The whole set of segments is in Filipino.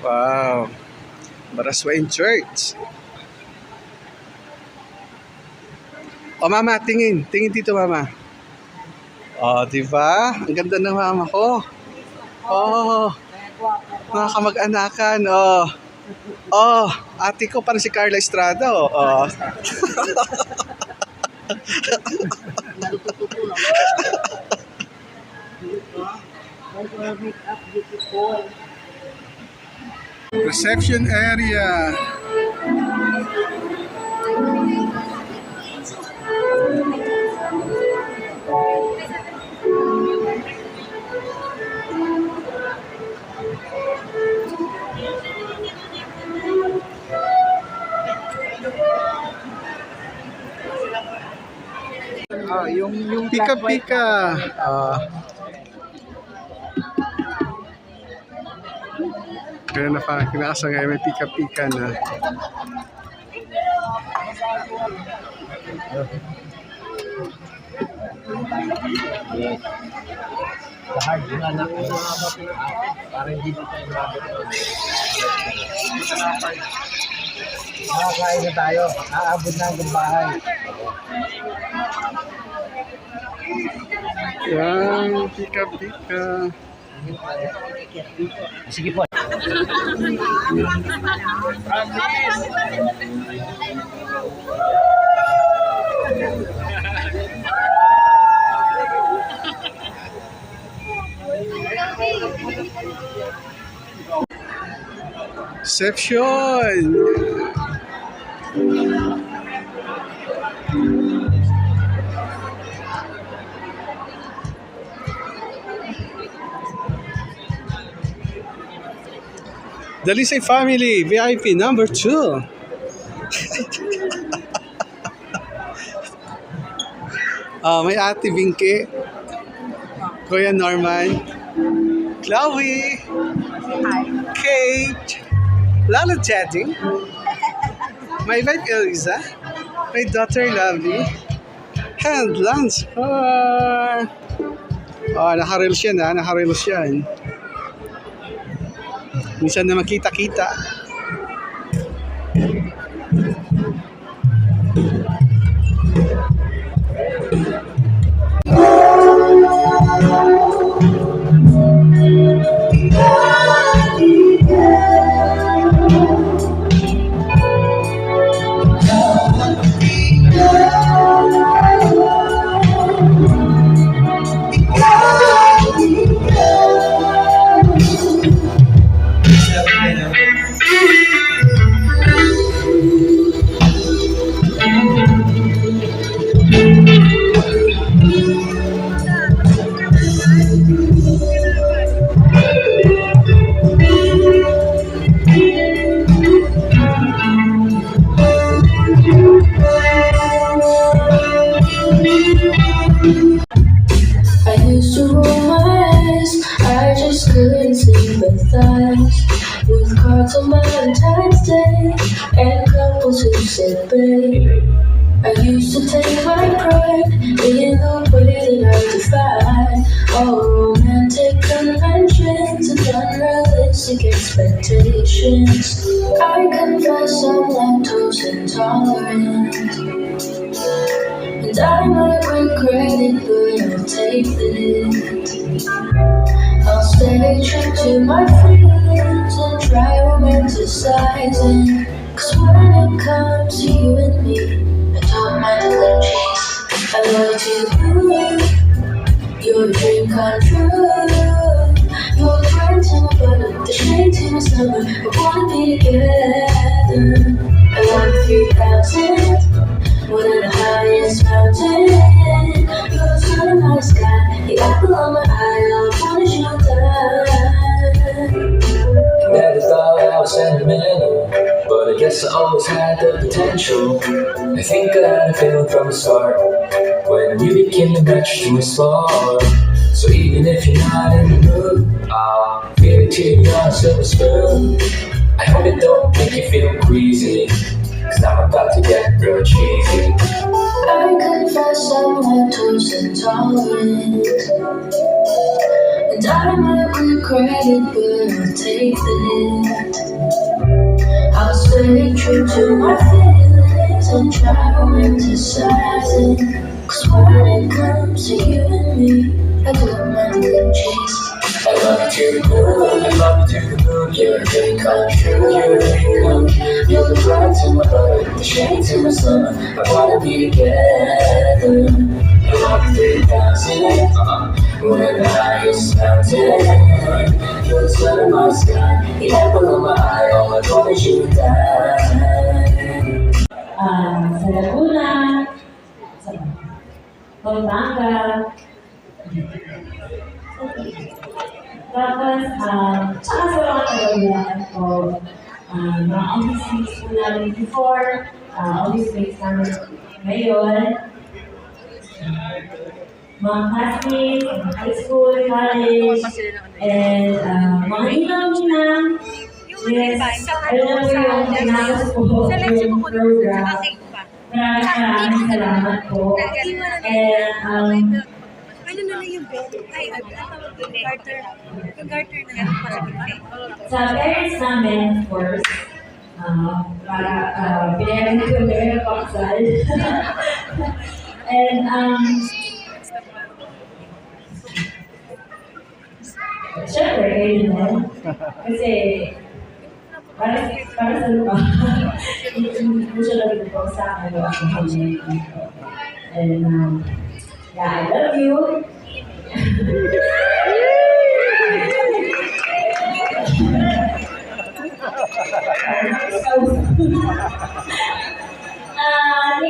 Wow. Baraswain Church. O mama, tingin. Tingin dito mama. O, diba? Ang ganda ng mama ko. Oh, mga kamag-anakan. Oh. Oh, ate ko parang si Carla Estrada. Oh. Reception area. Yung Pika-pika. Kaya na pa, kinakasangay may pika-pika na. lahat yung anak ko para hindi na tayo mabot. Makakain na tayo. Aabot na ang bahay. Yan, pika-pika. Sige po. Reception. Dalisay Family, VIP number 2. May Ate Vinky, Kuya Norman, Chloe, Kate, Lalo Chatting, my wife Eliza, my daughter Lovely, and Lance. Naka-reels yan naka-reels yan. Minsan na makita-kita. I used to roll my eyes, I just couldn't sympathize with cards on Valentine's Day and couples who said babe. I used to take my pride in the way that I defied all romantic conventions and unrealistic expectations. I confess I'm lactose intolerant, and I might regret it, but I'll take it. I'll stay true to my feelings and try romanticizing. 'Cause when it comes to you and me, I don't mind a little cheese. I love you, you're a dream come true. You're the bright to my butter, the shade to my summer. I wanna be together. I love 3000. One of the highest mountain. You're the sun in my sky, the apple on my eye. I wanna shoot down. Never thought I was sentimental, but I guess I always had the potential. I think I had a feeling from the start when you became the match to my spark. So even if you're not in the mood, I'll give it to you on a silver spoon. I hope it don't make you feel queasy, 'cause I'm about to get real cheesy. I confess I'm lactose intolerant, and I might regret it, but I'll take the hit. stay true to my feelings and try romanticizing. Cause when it comes to you and me, I don't mind the chase. I love you to the moon, I love you to the moon. You're a dream come true, you're a dream come true. You're the bright to my heart, the shade to my sun. I wanna be together. I love 3,000 when the highest mountain. You're the sun in my sky, the apple of my eye. All I want is you to die. Sa Laguna, sa Pampanga, tapos, tsaka sa mga kagabihan ko, mga office mates po namin before, office mates namin ngayon, mga classmates, mga high school, college, and mga ninang-ninang. Yes, alam mo yung tinapos ko yung program. Maraming salamat po. And, Ano na lang yung bed? Ay, ano tawag doon? Garter. Yung garter na yan. sa parents namin, of course, para pinayagan ko yung meron ng paksal. And, syempre, kayo din. Kasi, para sa lupa, hindi ko siya lang po sa akin. And, yeah, I love you. Thank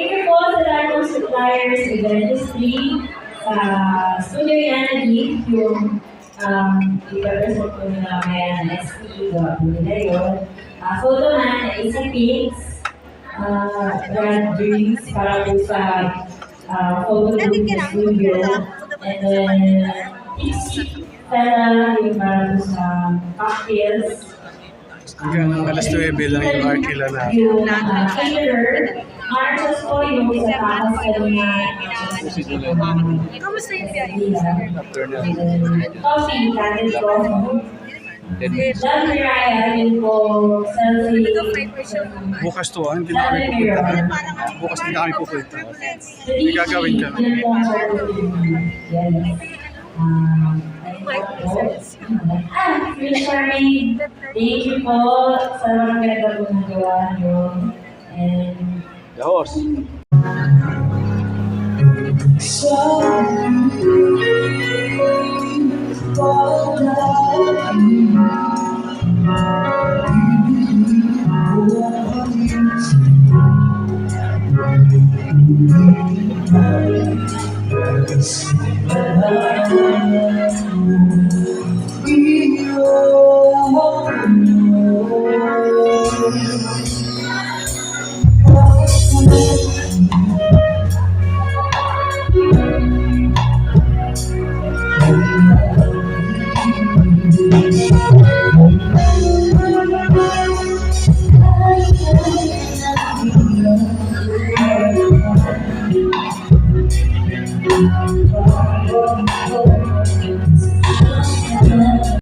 you po sa lahat ng suppliers sa industry, sa Studio Yanadi, yung i-represent po nila kaya na SP, gawa po nila yun. Photo man na Isa Pics, Brand Drinks para po sa photo booth sa studio. And then, Pixie Stella, yung para po sa cocktails. Hanggang alas 9 lang yung Arkila na. Yung caterer, Marcos po yung sa taas kanina. Kamusta yung biyahe? Coffee, candid coffee. John Miraya, yun po, selfie. Bukas to, hindi na kami pupunta. Bukas hindi na kami pupunta. May gagawin kami. Yun po ang yes. Feel Charmaine, thank you po sa mga pinagagawa ng gawa nyo. And The horse. So